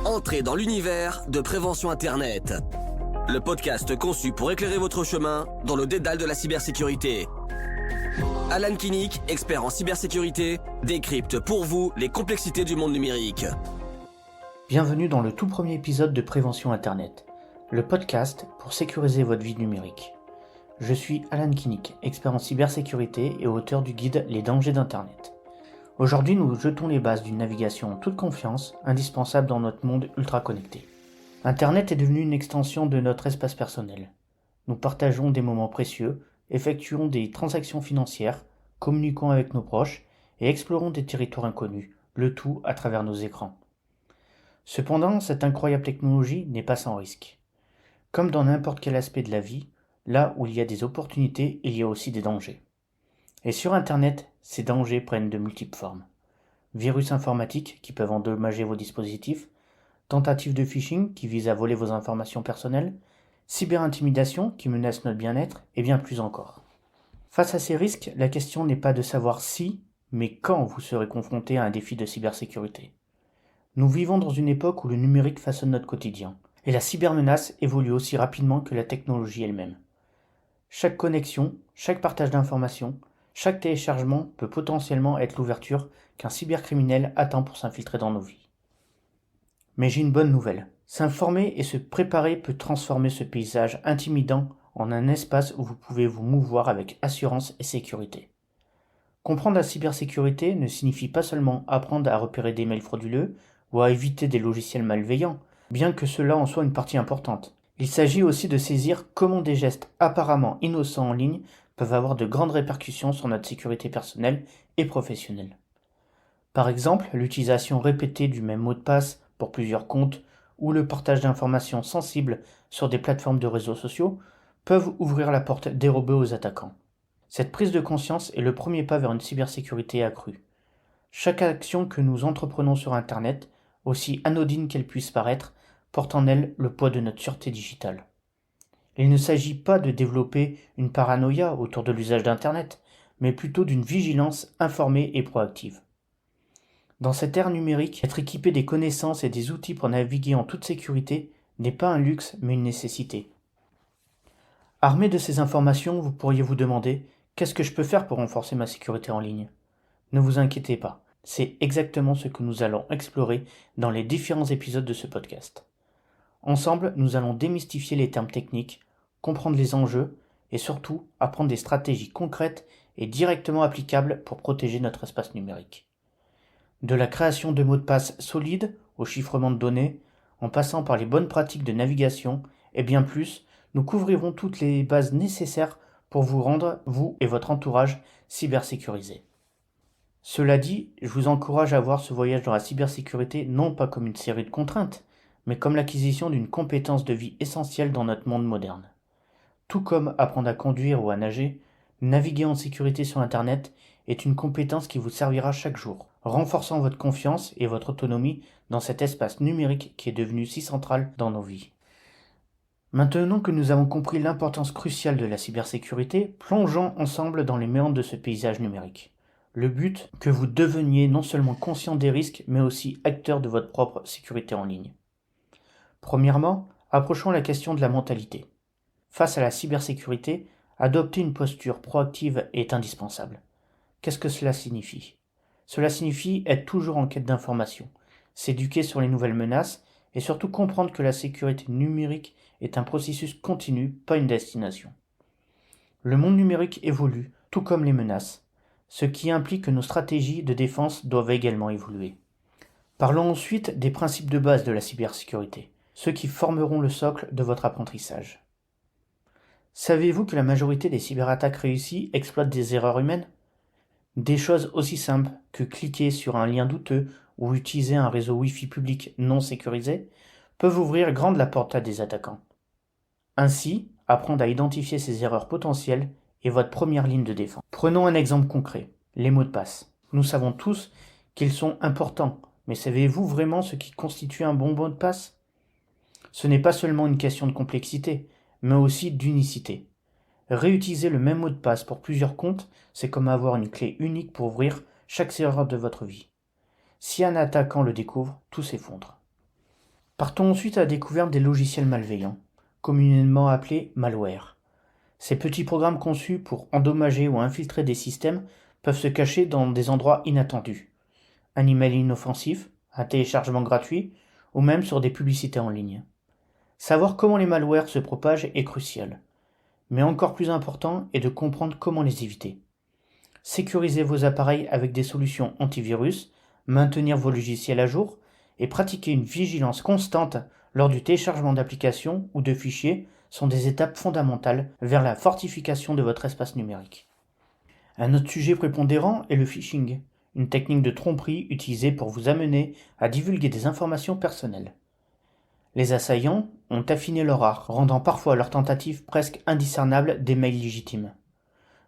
Entrez dans l'univers de Prévention Internet. Le podcast conçu pour éclairer votre chemin dans le dédale de la cybersécurité. Alan Kinnick, expert en cybersécurité, décrypte pour vous les complexités du monde numérique. Bienvenue dans le tout premier épisode de Prévention Internet, le podcast pour sécuriser votre vie numérique. Je suis Alan Kinnick, expert en cybersécurité et auteur du guide Les dangers d'Internet. Aujourd'hui, nous jetons les bases d'une navigation en toute confiance, indispensable dans notre monde ultra connecté. Internet est devenu une extension de notre espace personnel. Nous partageons des moments précieux, effectuons des transactions financières, communiquons avec nos proches et explorons des territoires inconnus, le tout à travers nos écrans. Cependant, cette incroyable technologie n'est pas sans risque. Comme dans n'importe quel aspect de la vie, là où il y a des opportunités, il y a aussi des dangers. Et sur Internet, ces dangers prennent de multiples formes. Virus informatiques qui peuvent endommager vos dispositifs, tentatives de phishing qui visent à voler vos informations personnelles, cyberintimidation qui menace notre bien-être et bien plus encore. Face à ces risques, la question n'est pas de savoir si, mais quand vous serez confronté à un défi de cybersécurité. Nous vivons dans une époque où le numérique façonne notre quotidien, et la cybermenace évolue aussi rapidement que la technologie elle-même. Chaque connexion, chaque partage d'informations, chaque téléchargement peut potentiellement être l'ouverture qu'un cybercriminel attend pour s'infiltrer dans nos vies. Mais j'ai une bonne nouvelle. S'informer et se préparer peut transformer ce paysage intimidant en un espace où vous pouvez vous mouvoir avec assurance et sécurité. Comprendre la cybersécurité ne signifie pas seulement apprendre à repérer des mails frauduleux ou à éviter des logiciels malveillants, bien que cela en soit une partie importante. Il s'agit aussi de saisir comment des gestes apparemment innocents en ligne peuvent avoir de grandes répercussions sur notre sécurité personnelle et professionnelle. Par exemple, l'utilisation répétée du même mot de passe pour plusieurs comptes ou le partage d'informations sensibles sur des plateformes de réseaux sociaux peuvent ouvrir la porte dérobée aux attaquants. Cette prise de conscience est le premier pas vers une cybersécurité accrue. Chaque action que nous entreprenons sur Internet, aussi anodine qu'elle puisse paraître, porte en elle le poids de notre sûreté digitale. Il ne s'agit pas de développer une paranoïa autour de l'usage d'Internet, mais plutôt d'une vigilance informée et proactive. Dans cette ère numérique, être équipé des connaissances et des outils pour naviguer en toute sécurité n'est pas un luxe, mais une nécessité. Armé de ces informations, vous pourriez vous demander « Qu'est-ce que je peux faire pour renforcer ma sécurité en ligne ?» Ne vous inquiétez pas, c'est exactement ce que nous allons explorer dans les différents épisodes de ce podcast. Ensemble, nous allons démystifier les termes techniques, comprendre les enjeux et surtout apprendre des stratégies concrètes et directement applicables pour protéger notre espace numérique. De la création de mots de passe solides au chiffrement de données, en passant par les bonnes pratiques de navigation et bien plus, nous couvrirons toutes les bases nécessaires pour vous rendre, vous et votre entourage, cybersécurisés. Cela dit, je vous encourage à voir ce voyage dans la cybersécurité non pas comme une série de contraintes, mais comme l'acquisition d'une compétence de vie essentielle dans notre monde moderne. Tout comme apprendre à conduire ou à nager, naviguer en sécurité sur Internet est une compétence qui vous servira chaque jour, renforçant votre confiance et votre autonomie dans cet espace numérique qui est devenu si central dans nos vies. Maintenant que nous avons compris l'importance cruciale de la cybersécurité, plongeons ensemble dans les méandres de ce paysage numérique. Le but, que vous deveniez non seulement conscient des risques, mais aussi acteur de votre propre sécurité en ligne. Premièrement, approchons la question de la mentalité. Face à la cybersécurité, adopter une posture proactive est indispensable. Qu'est-ce que cela signifie ? Cela signifie être toujours en quête d'informations, s'éduquer sur les nouvelles menaces et surtout comprendre que la sécurité numérique est un processus continu, pas une destination. Le monde numérique évolue, tout comme les menaces, ce qui implique que nos stratégies de défense doivent également évoluer. Parlons ensuite des principes de base de la cybersécurité, ceux qui formeront le socle de votre apprentissage. Savez-vous que la majorité des cyberattaques réussies exploitent des erreurs humaines ? Des choses aussi simples que cliquer sur un lien douteux ou utiliser un réseau Wi-Fi public non sécurisé peuvent ouvrir grande la porte à des attaquants. Ainsi, apprendre à identifier ces erreurs potentielles est votre première ligne de défense. Prenons un exemple concret, les mots de passe. Nous savons tous qu'ils sont importants, mais savez-vous vraiment ce qui constitue un bon mot de passe ? Ce n'est pas seulement une question de complexité, mais aussi d'unicité. Réutiliser le même mot de passe pour plusieurs comptes, c'est comme avoir une clé unique pour ouvrir chaque serveur de votre vie. Si un attaquant le découvre, tout s'effondre. Partons ensuite à la découverte des logiciels malveillants, communément appelés malware. Ces petits programmes conçus pour endommager ou infiltrer des systèmes peuvent se cacher dans des endroits inattendus. Un email inoffensif, un téléchargement gratuit, ou même sur des publicités en ligne. Savoir comment les malwares se propagent est crucial. Mais encore plus important est de comprendre comment les éviter. Sécurisez vos appareils avec des solutions antivirus, maintenir vos logiciels à jour et pratiquer une vigilance constante lors du téléchargement d'applications ou de fichiers sont des étapes fondamentales vers la fortification de votre espace numérique. Un autre sujet prépondérant est le phishing, une technique de tromperie utilisée pour vous amener à divulguer des informations personnelles. Les assaillants ont affiné leur art, rendant parfois leurs tentatives presque indiscernables des mails légitimes.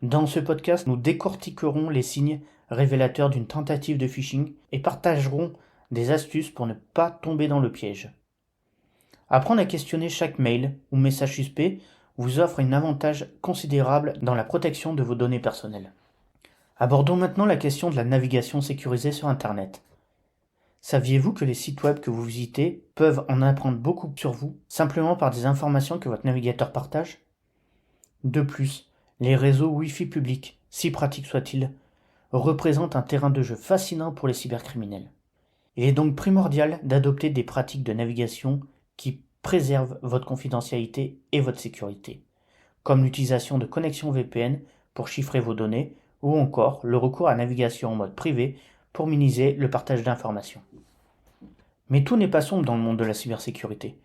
Dans ce podcast, nous décortiquerons les signes révélateurs d'une tentative de phishing et partagerons des astuces pour ne pas tomber dans le piège. Apprendre à questionner chaque mail ou message suspect vous offre un avantage considérable dans la protection de vos données personnelles. Abordons maintenant la question de la navigation sécurisée sur Internet. Saviez-vous que les sites web que vous visitez peuvent en apprendre beaucoup sur vous, simplement par des informations que votre navigateur partage ? De plus, les réseaux Wi-Fi publics, si pratiques soient-ils, représentent un terrain de jeu fascinant pour les cybercriminels. Il est donc primordial d'adopter des pratiques de navigation qui préservent votre confidentialité et votre sécurité, comme l'utilisation de connexions VPN pour chiffrer vos données, ou encore le recours à la navigation en mode privé pour minimiser le partage d'informations. Mais tout n'est pas sombre dans le monde de la cybersécurité.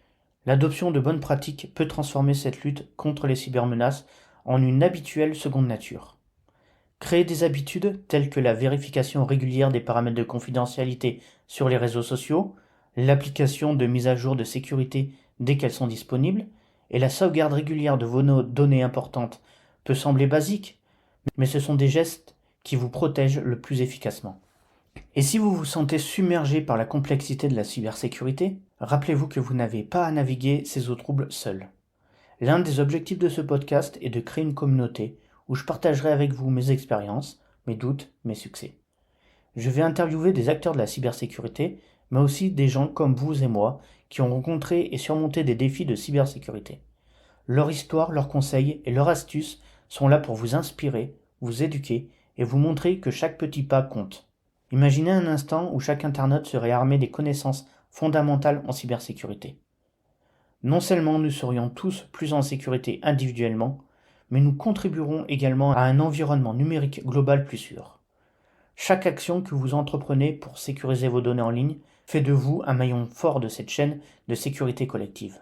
L'adoption de bonnes pratiques peut transformer cette lutte contre les cybermenaces en une habituelle seconde nature. Créer des habitudes telles que la vérification régulière des paramètres de confidentialité sur les réseaux sociaux, l'application de mises à jour de sécurité dès qu'elles sont disponibles, et la sauvegarde régulière de vos données importantes peut sembler basique, mais ce sont des gestes qui vous protègent le plus efficacement. Et si vous vous sentez submergé par la complexité de la cybersécurité, rappelez-vous que vous n'avez pas à naviguer ces eaux troubles seul. L'un des objectifs de ce podcast est de créer une communauté où je partagerai avec vous mes expériences, mes doutes, mes succès. Je vais interviewer des acteurs de la cybersécurité, mais aussi des gens comme vous et moi qui ont rencontré et surmonté des défis de cybersécurité. Leur histoire, leurs conseils et leurs astuces sont là pour vous inspirer, vous éduquer et vous montrer que chaque petit pas compte. Imaginez un instant où chaque internaute serait armé des connaissances fondamentales en cybersécurité. Non seulement nous serions tous plus en sécurité individuellement, mais nous contribuerons également à un environnement numérique global plus sûr. Chaque action que vous entreprenez pour sécuriser vos données en ligne fait de vous un maillon fort de cette chaîne de sécurité collective.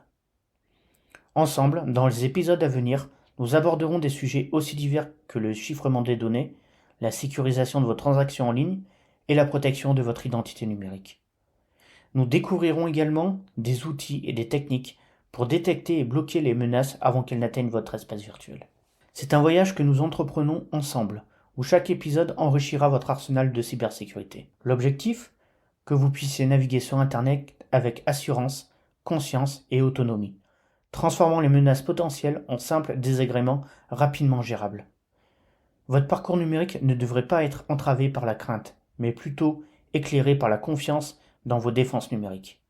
Ensemble, dans les épisodes à venir, nous aborderons des sujets aussi divers que le chiffrement des données, la sécurisation de vos transactions en ligne et la protection de votre identité numérique. Nous découvrirons également des outils et des techniques pour détecter et bloquer les menaces avant qu'elles n'atteignent votre espace virtuel. C'est un voyage que nous entreprenons ensemble, où chaque épisode enrichira votre arsenal de cybersécurité. L'objectif ? Que vous puissiez naviguer sur Internet avec assurance, conscience et autonomie, transformant les menaces potentielles en simples désagréments rapidement gérables. Votre parcours numérique ne devrait pas être entravé par la crainte, mais plutôt éclairé par la confiance dans vos défenses numériques.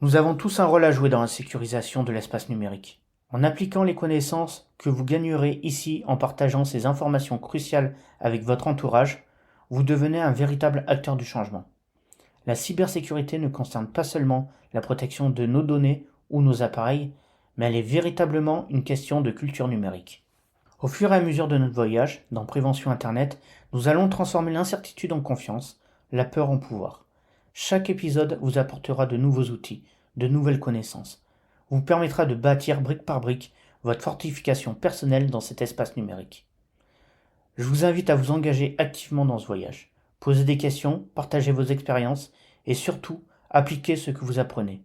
Nous avons tous un rôle à jouer dans la sécurisation de l'espace numérique. En appliquant les connaissances que vous gagnerez ici en partageant ces informations cruciales avec votre entourage, vous devenez un véritable acteur du changement. La cybersécurité ne concerne pas seulement la protection de nos données ou nos appareils, mais elle est véritablement une question de culture numérique. Au fur et à mesure de notre voyage, dans Prévention Internet, nous allons transformer l'incertitude en confiance, la peur en pouvoir. Chaque épisode vous apportera de nouveaux outils, de nouvelles connaissances, vous permettra de bâtir brique par brique votre fortification personnelle dans cet espace numérique. Je vous invite à vous engager activement dans ce voyage. Posez des questions, partagez vos expériences et surtout, appliquez ce que vous apprenez.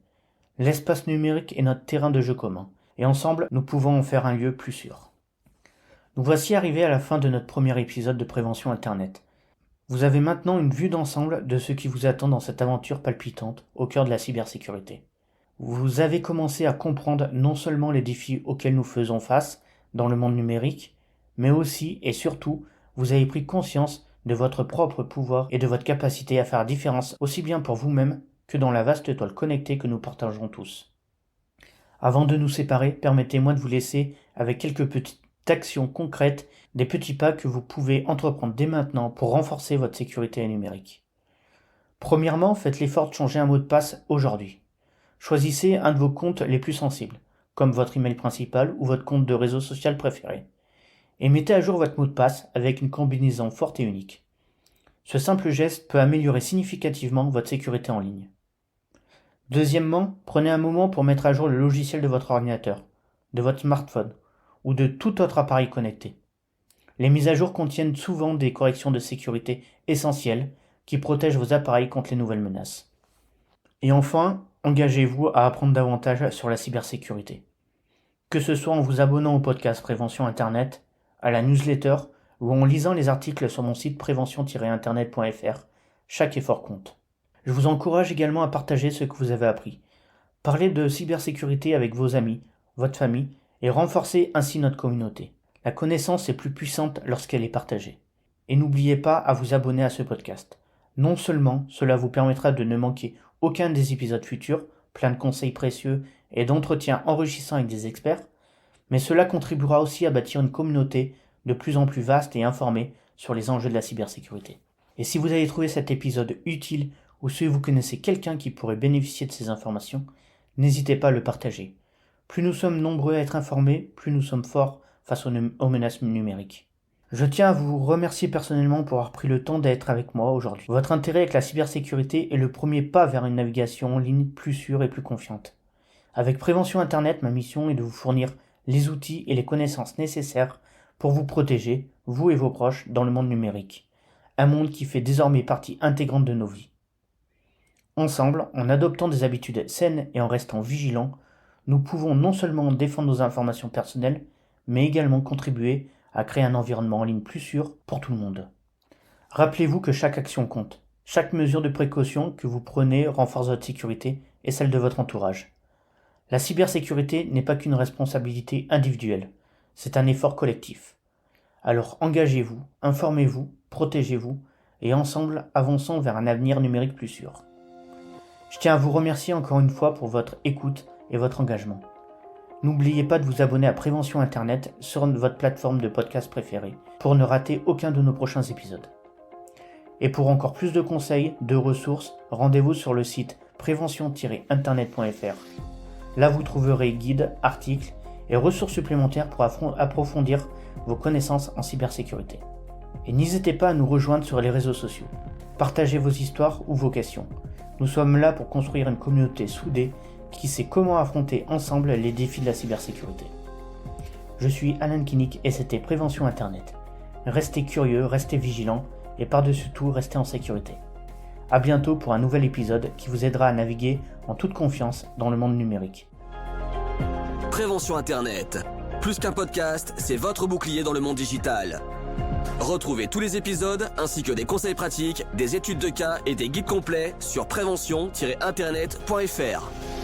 L'espace numérique est notre terrain de jeu commun et ensemble, nous pouvons en faire un lieu plus sûr. Nous voici arrivés à la fin de notre premier épisode de Prévention Internet. Vous avez maintenant une vue d'ensemble de ce qui vous attend dans cette aventure palpitante au cœur de la cybersécurité. Vous avez commencé à comprendre non seulement les défis auxquels nous faisons face dans le monde numérique, mais aussi et surtout, vous avez pris conscience de votre propre pouvoir et de votre capacité à faire la différence aussi bien pour vous-même que dans la vaste toile connectée que nous partageons tous. Avant de nous séparer, permettez-moi de vous laisser avec quelques petites actions concrètes, des petits pas que vous pouvez entreprendre dès maintenant pour renforcer votre sécurité numérique. Premièrement, faites l'effort de changer un mot de passe aujourd'hui. Choisissez un de vos comptes les plus sensibles, comme votre email principal ou votre compte de réseau social préféré, et mettez à jour votre mot de passe avec une combinaison forte et unique. Ce simple geste peut améliorer significativement votre sécurité en ligne. Deuxièmement, prenez un moment pour mettre à jour le logiciel de votre ordinateur, de votre smartphone ou de tout autre appareil connecté. Les mises à jour contiennent souvent des corrections de sécurité essentielles qui protègent vos appareils contre les nouvelles menaces. Et enfin, engagez-vous à apprendre davantage sur la cybersécurité. Que ce soit en vous abonnant au podcast Prévention Internet, à la newsletter ou en lisant les articles sur mon site prévention-internet.fr, chaque effort compte. Je vous encourage également à partager ce que vous avez appris. Parlez de cybersécurité avec vos amis, votre famille, et renforcez ainsi notre communauté. La connaissance est plus puissante lorsqu'elle est partagée. Et n'oubliez pas à vous abonner à ce podcast. Non seulement cela vous permettra de ne manquer aucun des épisodes futurs, plein de conseils précieux et d'entretiens enrichissants avec des experts, mais cela contribuera aussi à bâtir une communauté de plus en plus vaste et informée sur les enjeux de la cybersécurité. Et si vous avez trouvé cet épisode utile ou si vous connaissez quelqu'un qui pourrait bénéficier de ces informations, n'hésitez pas à le partager. Plus nous sommes nombreux à être informés, plus nous sommes forts face aux menaces numériques. Je tiens à vous remercier personnellement pour avoir pris le temps d'être avec moi aujourd'hui. Votre intérêt avec la cybersécurité est le premier pas vers une navigation en ligne plus sûre et plus confiante. Avec Prévention Internet, ma mission est de vous fournir les outils et les connaissances nécessaires pour vous protéger, vous et vos proches, dans le monde numérique. Un monde qui fait désormais partie intégrante de nos vies. Ensemble, en adoptant des habitudes saines et en restant vigilants, nous pouvons non seulement défendre nos informations personnelles, mais également contribuer à créer un environnement en ligne plus sûr pour tout le monde. Rappelez-vous que chaque action compte. Chaque mesure de précaution que vous prenez renforce votre sécurité et celle de votre entourage. La cybersécurité n'est pas qu'une responsabilité individuelle, c'est un effort collectif. Alors engagez-vous, informez-vous, protégez-vous et ensemble avançons vers un avenir numérique plus sûr. Je tiens à vous remercier encore une fois pour votre écoute et votre engagement. N'oubliez pas de vous abonner à Prévention Internet sur votre plateforme de podcast préférée pour ne rater aucun de nos prochains épisodes. Et pour encore plus de conseils, de ressources, rendez-vous sur le site prévention-internet.fr. Là, vous trouverez guides, articles et ressources supplémentaires pour approfondir vos connaissances en cybersécurité. Et n'hésitez pas à nous rejoindre sur les réseaux sociaux. Partagez vos histoires ou vos questions. Nous sommes là pour construire une communauté soudée qui sait comment affronter ensemble les défis de la cybersécurité. Je suis Alan Kinnick et c'était Prévention Internet. Restez curieux, restez vigilants et par-dessus tout, restez en sécurité. À bientôt pour un nouvel épisode qui vous aidera à naviguer en toute confiance dans le monde numérique. Prévention Internet. Plus qu'un podcast, c'est votre bouclier dans le monde digital. Retrouvez tous les épisodes ainsi que des conseils pratiques, des études de cas et des guides complets sur prévention-internet.fr.